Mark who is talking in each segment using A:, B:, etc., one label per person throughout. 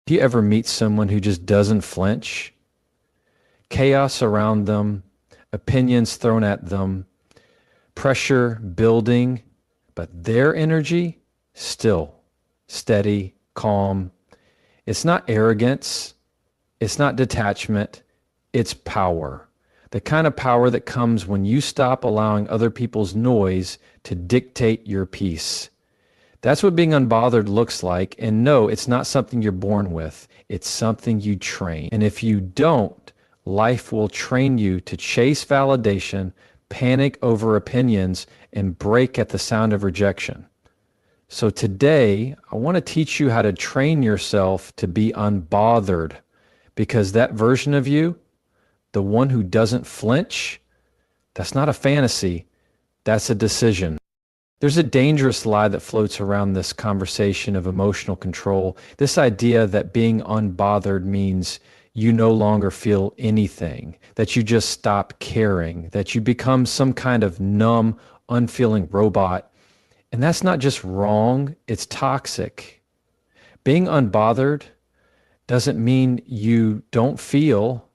A: Do you ever meet someone who just doesn't flinch? Chaos around them, opinions thrown at them, pressure building, but their energy still steady, calm. It's not arrogance. It's not detachment. It's power. The kind of power that comes when you stop allowing other people's noise to dictate your peace. That's what being unbothered looks like. And no, it's not something you're born with. It's something you train. And if you don't, life will train you to chase validation, panic over opinions, and break at the sound of rejection. So today, I want to teach you how to train yourself to be unbothered, because that version of you, the one who doesn't flinch, that's not a fantasy, that's a decision. There's a dangerous lie that floats around this conversation of emotional control. This idea that being unbothered means you no longer feel anything, that you just stop caring, that you become some kind of numb, unfeeling robot. And that's not just wrong, it's toxic. Being unbothered doesn't mean you don't feel.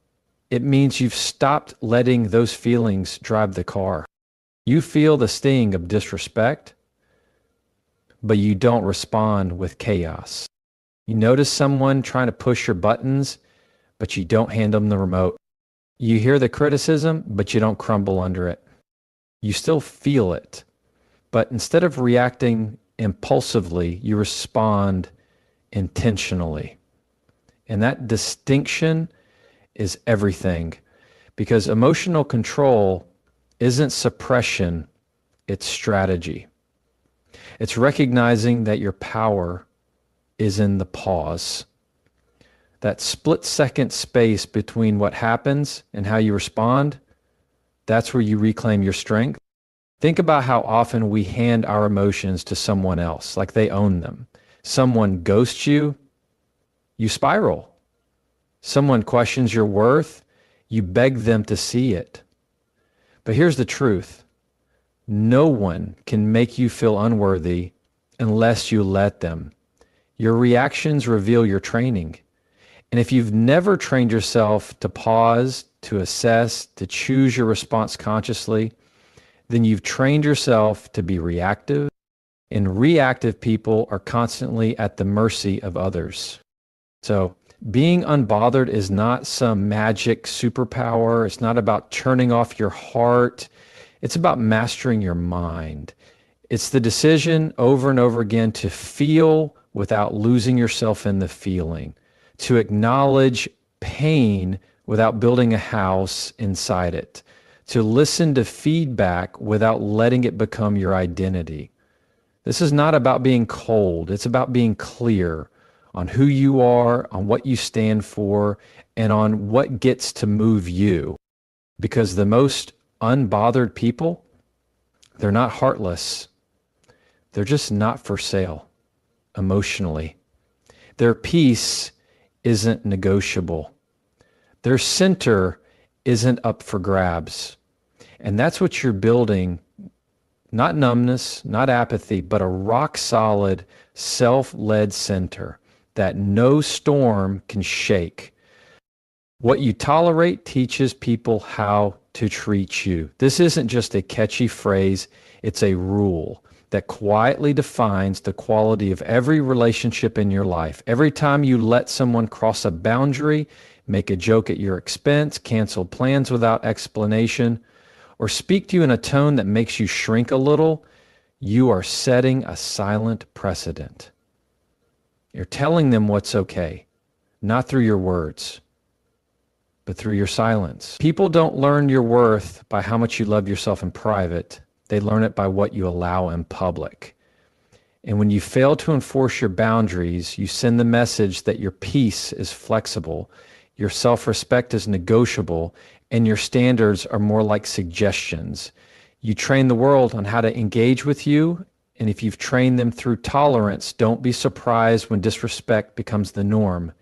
A: It means you've stopped letting those feelings drive the car. You feel the sting of disrespect, but you don't respond with chaos. You notice someone trying to push your buttons, but you don't hand them the remote. You hear the criticism, but you don't crumble under it. You still feel it, but instead of reacting impulsively, you respond intentionally. And that distinction is everything, because emotional control isn't suppression, it's strategy. It's recognizing that your power is in the pause. That split-second space between what happens and how you respond, that's where you reclaim your strength. Think about how often we hand our emotions to someone else, like they own them. Someone ghosts you, you spiral. Someone questions your worth, you beg them to see it. But here's the truth. No one can make you feel unworthy unless you let them. Your reactions reveal your training. And if you've never trained yourself to pause, to assess, to choose your response consciously, then you've trained yourself to be reactive. And reactive people are constantly at the mercy of others. So being unbothered is not some magic superpower. It's not about turning off your heart. It's about mastering your mind. It's the decision over and over again to feel without losing yourself in the feeling, to acknowledge pain without building a house inside it, to listen to feedback without letting it become your identity. This is not about being cold. It's about being clear on who you are, on what you stand for, and on what gets to move you. Because the most unbothered people, they're not heartless. They're just not for sale emotionally. Their peace isn't negotiable. Their center isn't up for grabs. And that's what you're building, not numbness, not apathy, but a rock-solid, self-led center that no storm can shake. What you tolerate teaches people how to treat you. This isn't just a catchy phrase, it's a rule that quietly defines the quality of every relationship in your life. Every time you let someone cross a boundary, make a joke at your expense, cancel plans without explanation, or speak to you in a tone that makes you shrink a little, you are setting a silent precedent. You're telling them what's okay, not through your words, but through your silence. People don't learn your worth by how much you love yourself in private. They learn it by what you allow in public. And when you fail to enforce your boundaries, you send the message that your peace is flexible, your self-respect is negotiable, and your standards are more like suggestions. You train the world on how to engage with you, and if you've trained them through tolerance, don't be surprised when disrespect becomes the norm.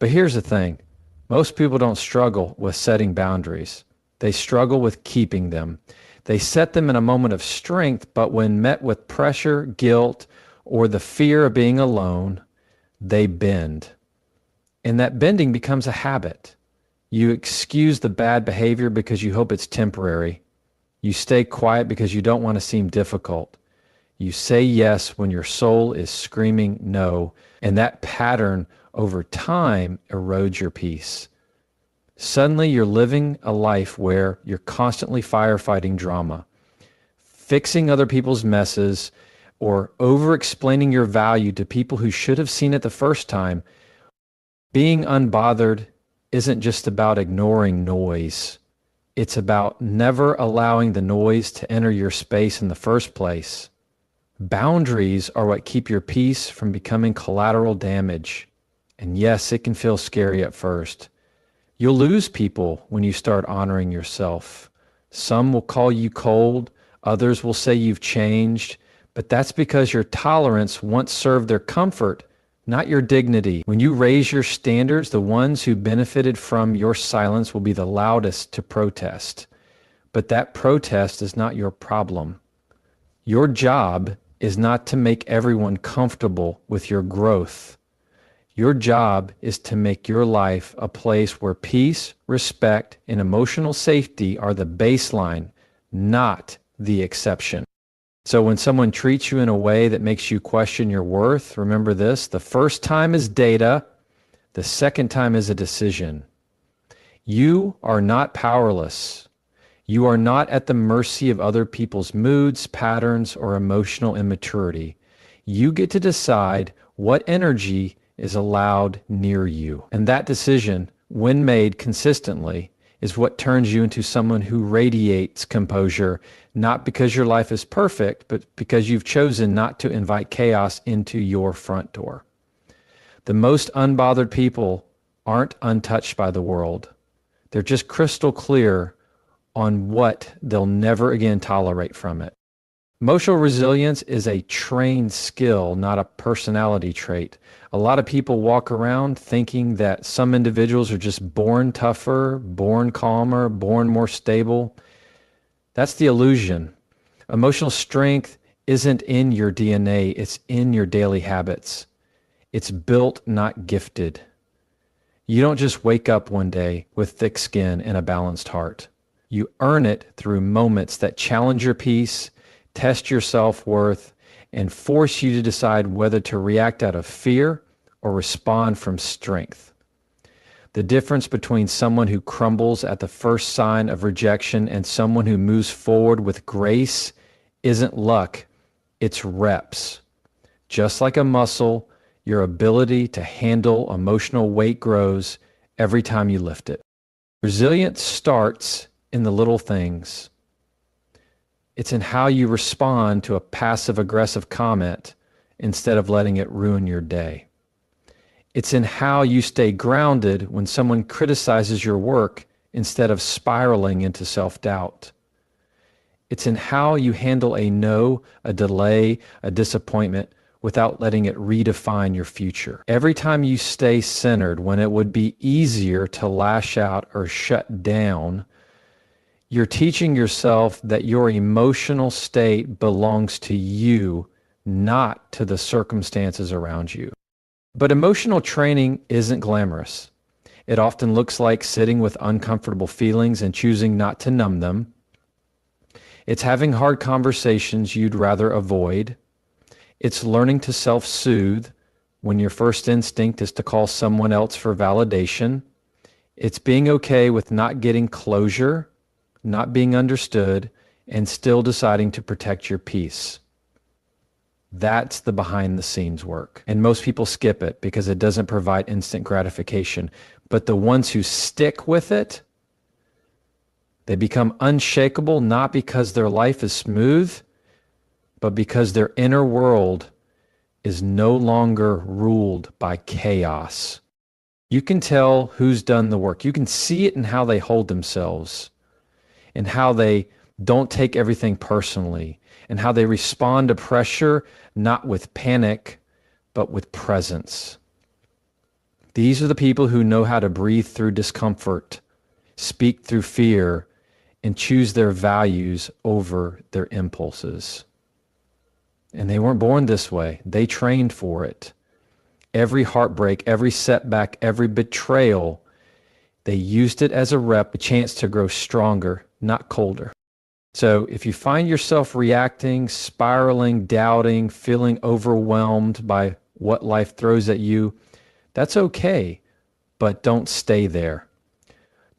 A: But here's the thing. Most people don't struggle with setting boundaries. They struggle with keeping them. They set them in a moment of strength, but when met with pressure, guilt, or the fear of being alone, they bend. And that bending becomes a habit. You excuse the bad behavior because you hope it's temporary. You stay quiet because you don't want to seem difficult. You say yes when your soul is screaming no. And that pattern over time erodes your peace. Suddenly you're living a life where you're constantly firefighting drama, fixing other people's messes, or over-explaining your value to people who should have seen it the first time. Being unbothered isn't just about ignoring noise. It's about never allowing the noise to enter your space in the first place. Boundaries are what keep your peace from becoming collateral damage. And yes, it can feel scary at first. You'll lose people when you start honoring yourself. Some will call you cold, others will say you've changed, but that's because your tolerance once served their comfort, not your dignity. When you raise your standards, the ones who benefited from your silence will be the loudest to protest. But that protest is not your problem. Your job is not to make everyone comfortable with your growth. Your job is to make your life a place where peace, respect, and emotional safety are the baseline, not the exception. So when someone treats you in a way that makes you question your worth, remember this: the first time is data, the second time is a decision. You are not powerless. You are not at the mercy of other people's moods, patterns, or emotional immaturity. You get to decide what energy is allowed near you. And that decision, when made consistently, is what turns you into someone who radiates composure, not because your life is perfect, but because you've chosen not to invite chaos into your front door. The most unbothered people aren't untouched by the world. They're just crystal clear on what they'll never again tolerate from it. Emotional resilience is a trained skill, not a personality trait. A lot of people walk around thinking that some individuals are just born tougher, born calmer, born more stable. That's the illusion. Emotional strength isn't in your DNA, it's in your daily habits. It's built, not gifted. You don't just wake up one day with thick skin and a balanced heart. You earn it through moments that challenge your peace, test your self-worth, and force you to decide whether to react out of fear or respond from strength. The difference between someone who crumbles at the first sign of rejection and someone who moves forward with grace isn't luck, it's reps. Just like a muscle, your ability to handle emotional weight grows every time you lift it. Resilience starts in the little things. It's in how you respond to a passive-aggressive comment instead of letting it ruin your day. It's in how you stay grounded when someone criticizes your work instead of spiraling into self-doubt. It's in how you handle a no, a delay, a disappointment without letting it redefine your future. Every time you stay centered when it would be easier to lash out or shut down, you're teaching yourself that your emotional state belongs to you, not to the circumstances around you. But emotional training isn't glamorous. It often looks like sitting with uncomfortable feelings and choosing not to numb them. It's having hard conversations you'd rather avoid. It's learning to self-soothe when your first instinct is to call someone else for validation. It's being okay with not getting closure, not being understood, and still deciding to protect your peace. That's the behind the scenes work. And most people skip it because it doesn't provide instant gratification. But the ones who stick with it, they become unshakable, not because their life is smooth, but because their inner world is no longer ruled by chaos. You can tell who's done the work. You can see it in how they hold themselves, and how they don't take everything personally, and how they respond to pressure, not with panic, but with presence. These are the people who know how to breathe through discomfort, speak through fear, and choose their values over their impulses. And they weren't born this way. They trained for it. Every heartbreak, every setback, every betrayal, they used it as a rep, a chance to grow stronger, not colder. So if you find yourself reacting, spiraling, doubting, feeling overwhelmed by what life throws at you, that's okay, but don't stay there.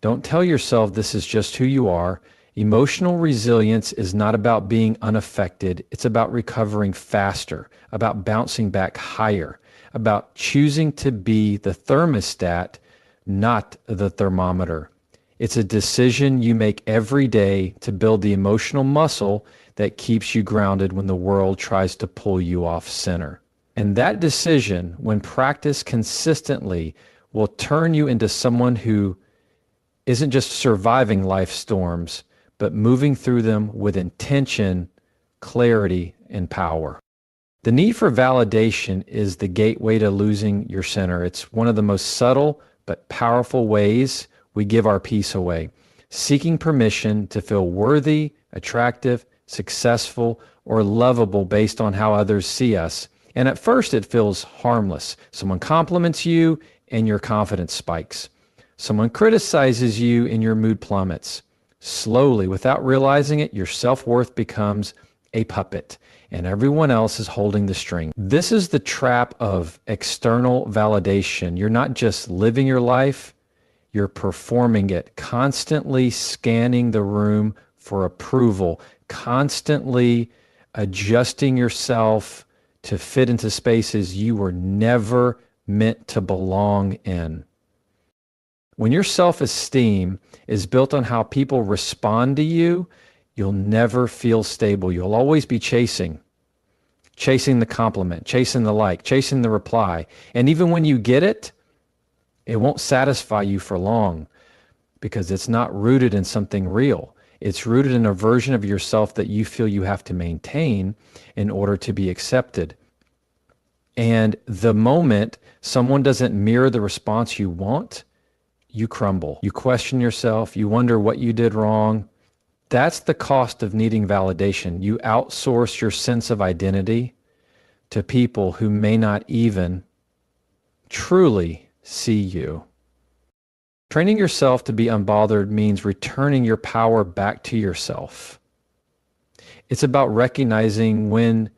A: Don't tell yourself this is just who you are. Emotional resilience is not about being unaffected. It's about recovering faster, about bouncing back higher, about choosing to be the thermostat, not the thermometer. It's a decision you make every day to build the emotional muscle that keeps you grounded when the world tries to pull you off center. And that decision, when practiced consistently, will turn you into someone who isn't just surviving life storms, but moving through them with intention, clarity, and power. The need for validation is the gateway to losing your center. It's one of the most subtle but powerful ways we give our peace away, seeking permission to feel worthy, attractive, successful, or lovable based on how others see us. And at first it feels harmless. Someone compliments you and your confidence spikes. Someone criticizes you and your mood plummets. Slowly, without realizing it, your self-worth becomes a puppet and everyone else is holding the string. This is the trap of external validation. You're not just living your life, you're performing it, constantly scanning the room for approval, constantly adjusting yourself to fit into spaces you were never meant to belong in. When your self-esteem is built on how people respond to you, you'll never feel stable. You'll always be chasing the compliment, chasing the like, chasing the reply. And even when you get it, it won't satisfy you for long because it's not rooted in something real. It's rooted in a version of yourself that you feel you have to maintain in order to be accepted. And the moment someone doesn't mirror the response you want, you crumble. You question yourself. You wonder what you did wrong. That's the cost of needing validation. You outsource your sense of identity to people who may not even truly see you. Training yourself to be unbothered means returning your power back to yourself. It's about recognizing when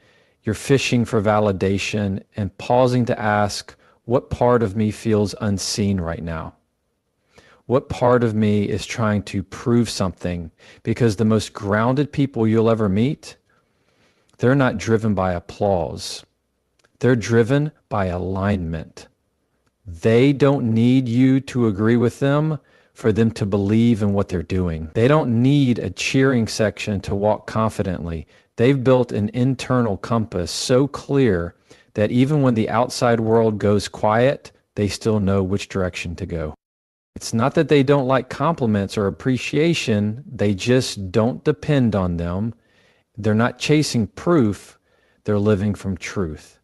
A: you're fishing for validation and pausing to ask, what part of me feels unseen right now? What part of me is trying to prove something? Because the most grounded people you'll ever meet, they're not driven by applause. They're driven by alignment. They don't need you to agree with them for them to believe in what they're doing. They don't need a cheering section to walk confidently. They've built an internal compass so clear that even when the outside world goes quiet, they still know which direction to go. It's not that they don't like compliments or appreciation. They just don't depend on them. They're not chasing proof. They're living from truth.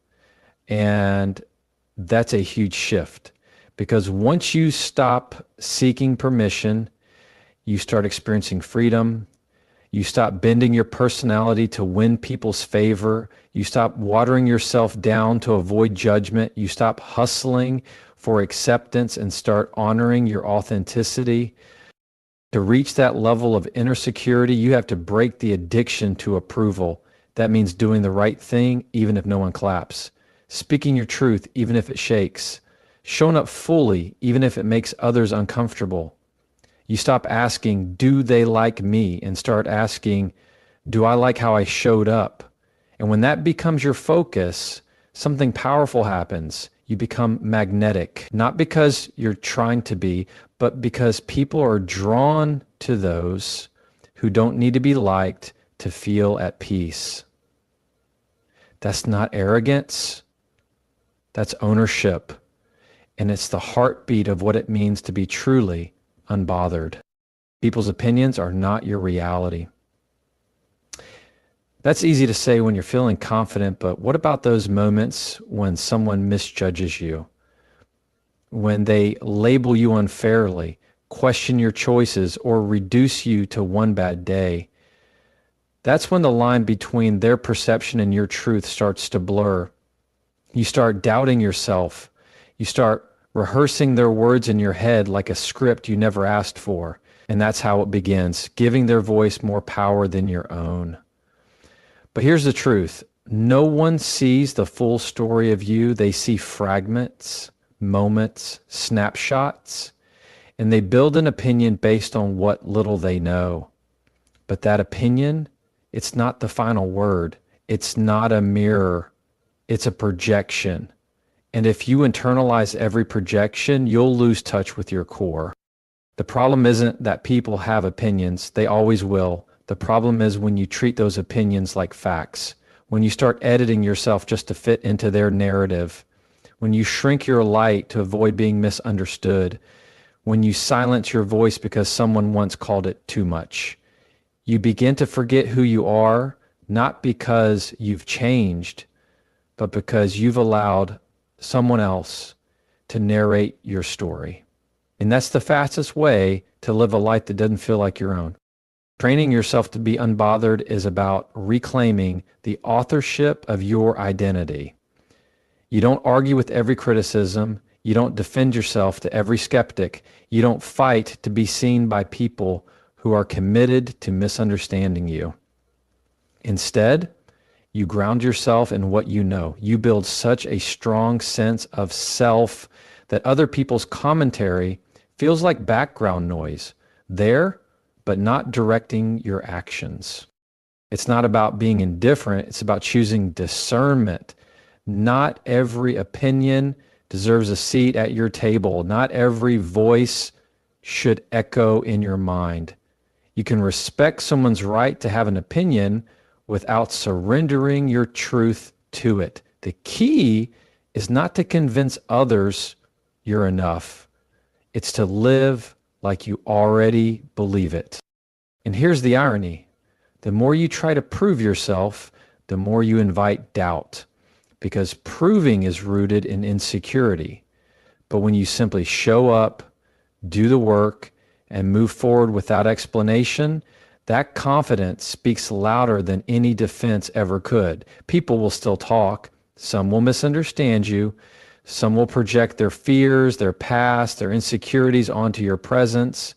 A: And that's a huge shift because once you stop seeking permission, you start experiencing freedom. You stop bending your personality to win people's favor. You stop watering yourself down to avoid judgment. You stop hustling for acceptance and start honoring your authenticity. To reach that level of inner security, you have to break the addiction to approval. That means doing the right thing even if no one claps. Speaking your truth even if it shakes. Showing up fully even if it makes others uncomfortable. You stop asking, do they like me? And start asking, do I like how I showed up? And when that becomes your focus, something powerful happens. You become magnetic, not because you're trying to be, but because people are drawn to those who don't need to be liked to feel at peace. That's not arrogance. That's ownership. And it's the heartbeat of what it means to be truly unbothered. People's opinions are not your reality. That's easy to say when you're feeling confident, but what about those moments when someone misjudges you? When they label you unfairly, question your choices, or reduce you to one bad day? That's when the line between their perception and your truth starts to blur. You start doubting yourself. You start rehearsing their words in your head like a script you never asked for. And that's how it begins, giving their voice more power than your own. But here's the truth. No one sees the full story of you. They see fragments, moments, snapshots, and they build an opinion based on what little they know. But that opinion, it's not the final word. It's not a mirror. It's a projection. And if you internalize every projection, you'll lose touch with your core. The problem isn't that people have opinions. They always will. The problem is when you treat those opinions like facts, when you start editing yourself just to fit into their narrative, when you shrink your light to avoid being misunderstood, when you silence your voice because someone once called it too much. You begin to forget who you are, not because you've changed, but because you've allowed someone else to narrate your story. And that's the fastest way to live a life that doesn't feel like your own. Training yourself to be unbothered is about reclaiming the authorship of your identity. You don't argue with every criticism. You don't defend yourself to every skeptic. You don't fight to be seen by people who are committed to misunderstanding you. Instead, you ground yourself in what you know. You build such a strong sense of self that other people's commentary feels like background noise, there, but not directing your actions. It's not about being indifferent. It's about choosing discernment. Not every opinion deserves a seat at your table. Not every voice should echo in your mind. You can respect someone's right to have an opinion without surrendering your truth to it. The key is not to convince others you're enough. It's to live like you already believe it. And here's the irony. The more you try to prove yourself, the more you invite doubt, because proving is rooted in insecurity. But when you simply show up, do the work, and move forward without explanation, that confidence speaks louder than any defense ever could. People will still talk. Some will misunderstand you. Some will project their fears, their past, their insecurities onto your presence.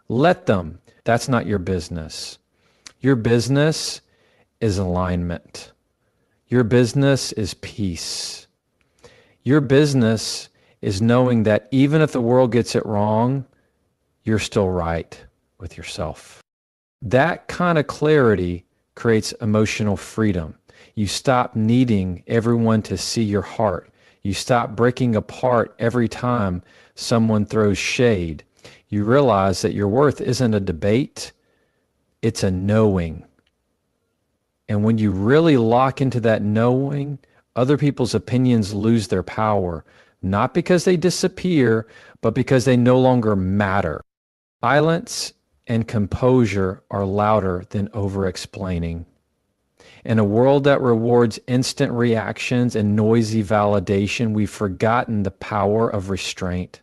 A: Let them. That's not your business. Your business is alignment. Your business is peace. Your business is knowing that even if the world gets it wrong, you're still right with yourself. That kind of clarity creates emotional freedom. You stop needing everyone to see your heart. You stop breaking apart every time someone throws shade. You realize that your worth isn't a debate, it's a knowing. And when you really lock into that knowing, other people's opinions lose their power, not because they disappear, but because they no longer matter. Silence and composure are louder than over-explaining. In a world that rewards instant reactions and noisy validation, we've forgotten the power of restraint.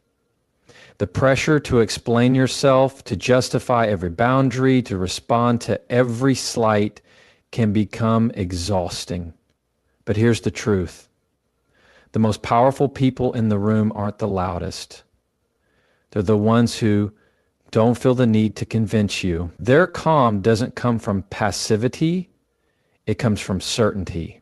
A: The pressure to explain yourself, to justify every boundary, to respond to every slight can become exhausting. But here's the truth. The most powerful people in the room aren't the loudest. They're the ones who don't feel the need to convince you. Their calm doesn't come from passivity. It comes from certainty.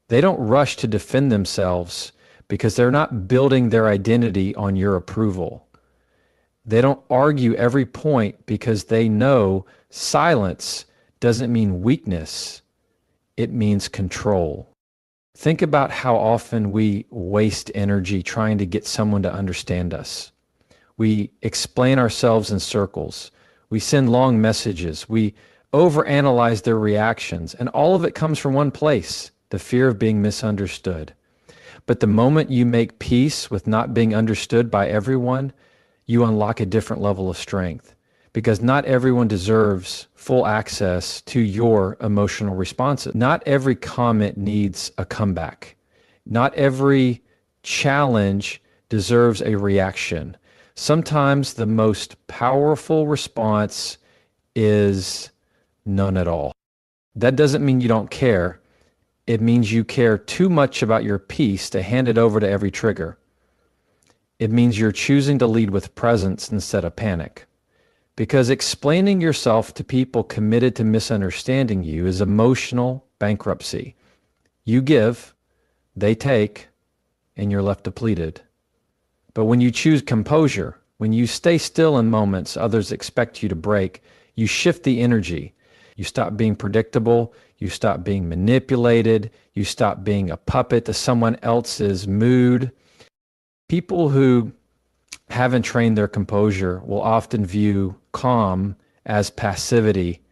A: They don't rush to defend themselves because they're not building their identity on your approval. They don't argue every point because they know silence doesn't mean weakness. It means control. Think about how often we waste energy trying to get someone to understand us. We explain ourselves in circles. We send long messages. We overanalyze their reactions. And all of it comes from one place, the fear of being misunderstood. But the moment you make peace with not being understood by everyone, you unlock a different level of strength. Because not everyone deserves full access to your emotional responses. Not every comment needs a comeback. Not every challenge deserves a reaction. Sometimes the most powerful response is none at all. That doesn't mean you don't care. It means you care too much about your peace to hand it over to every trigger. It means you're choosing to lead with presence instead of panic. Because explaining yourself to people committed to misunderstanding you is emotional bankruptcy. You give, they take, and you're left depleted. But when you choose composure, when you stay still in moments others expect you to break, you shift the energy. You stop being predictable. You stop being manipulated. You stop being a puppet to someone else's mood. People who haven't trained their composure will often view calm as passivity.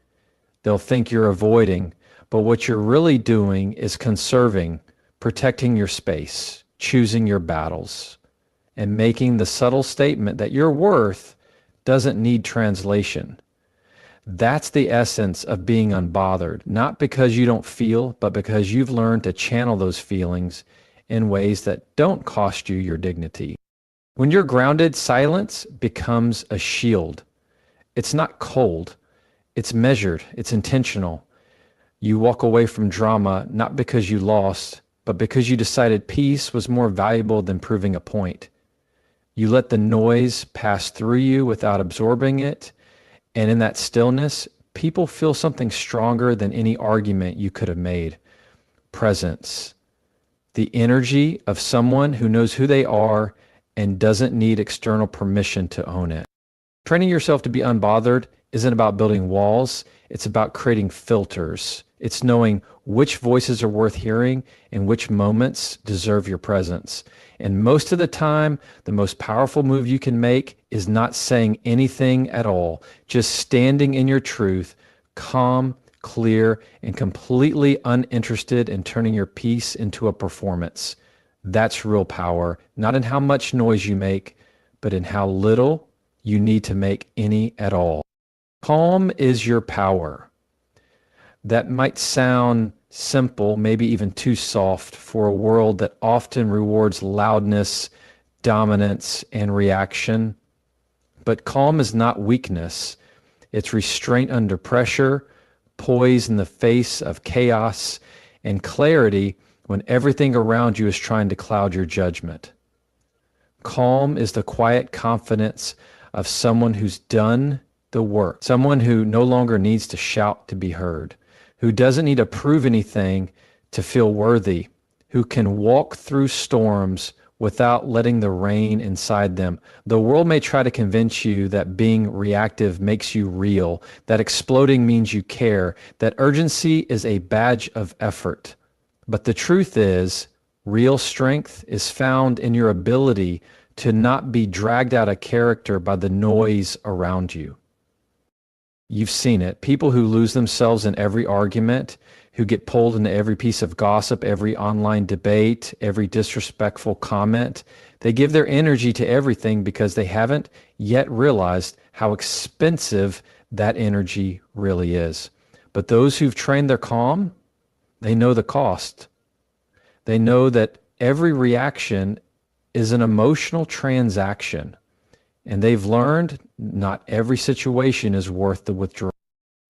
A: They'll think you're avoiding, but what you're really doing is conserving, protecting your space, choosing your battles, and making the subtle statement that your worth doesn't need translation. That's the essence of being unbothered, not because you don't feel, but because you've learned to channel those feelings in ways that don't cost you your dignity. When you're grounded, silence becomes a shield. It's not cold. It's measured. It's intentional. You walk away from drama not because you lost, but because you decided peace was more valuable than proving a point. You let the noise pass through you without absorbing it. And in that stillness, people feel something stronger than any argument you could have made. Presence. The energy of someone who knows who they are and doesn't need external permission to own it. Training yourself to be unbothered isn't about building walls. It's about creating filters. It's knowing which voices are worth hearing and which moments deserve your presence. And most of the time, the most powerful move you can make is not saying anything at all, just standing in your truth, calm, clear, and completely uninterested in turning your peace into a performance. That's real power, not in how much noise you make, but in how little you need to make any at all. Calm is your power. That might sound simple, maybe even too soft for a world that often rewards loudness, dominance, and reaction. But calm is not weakness. It's restraint under pressure, poise in the face of chaos, and clarity when everything around you is trying to cloud your judgment. Calm is the quiet confidence of someone who's done the work, someone who no longer needs to shout to be heard, who doesn't need to prove anything to feel worthy, who can walk through storms without letting the rain inside them. The world may try to convince you that being reactive makes you real, that exploding means you care, that urgency is a badge of effort. But the truth is, real strength is found in your ability to not be dragged out of character by the noise around you. You've seen it. People who lose themselves in every argument, who get pulled into every piece of gossip, every online debate, every disrespectful comment, they give their energy to everything because they haven't yet realized how expensive that energy really is. But those who've trained their calm, they know the cost. They know that every reaction is an emotional transaction. And they've learned not every situation is worth the withdrawal.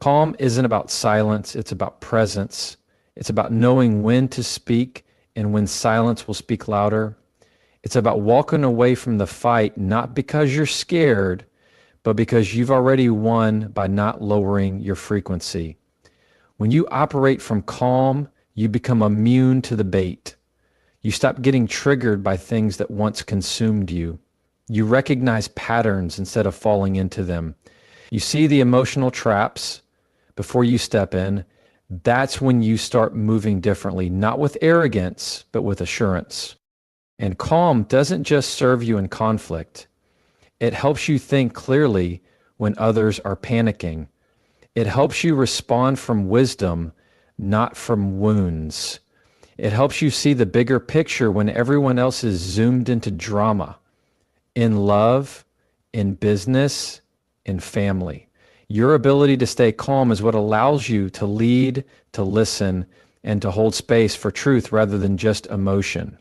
A: Calm isn't about silence, it's about presence. It's about knowing when to speak and when silence will speak louder. It's about walking away from the fight, not because you're scared, but because you've already won by not lowering your frequency. When you operate from calm, you become immune to the bait. You stop getting triggered by things that once consumed you. You recognize patterns instead of falling into them. You see the emotional traps before you step in. That's when you start moving differently, not with arrogance, but with assurance. And calm doesn't just serve you in conflict. It helps you think clearly when others are panicking. It helps you respond from wisdom, not from wounds. It helps you see the bigger picture when everyone else is zoomed into drama. In love, in business, in family. Your ability to stay calm is what allows you to lead, to listen, and to hold space for truth rather than just emotion.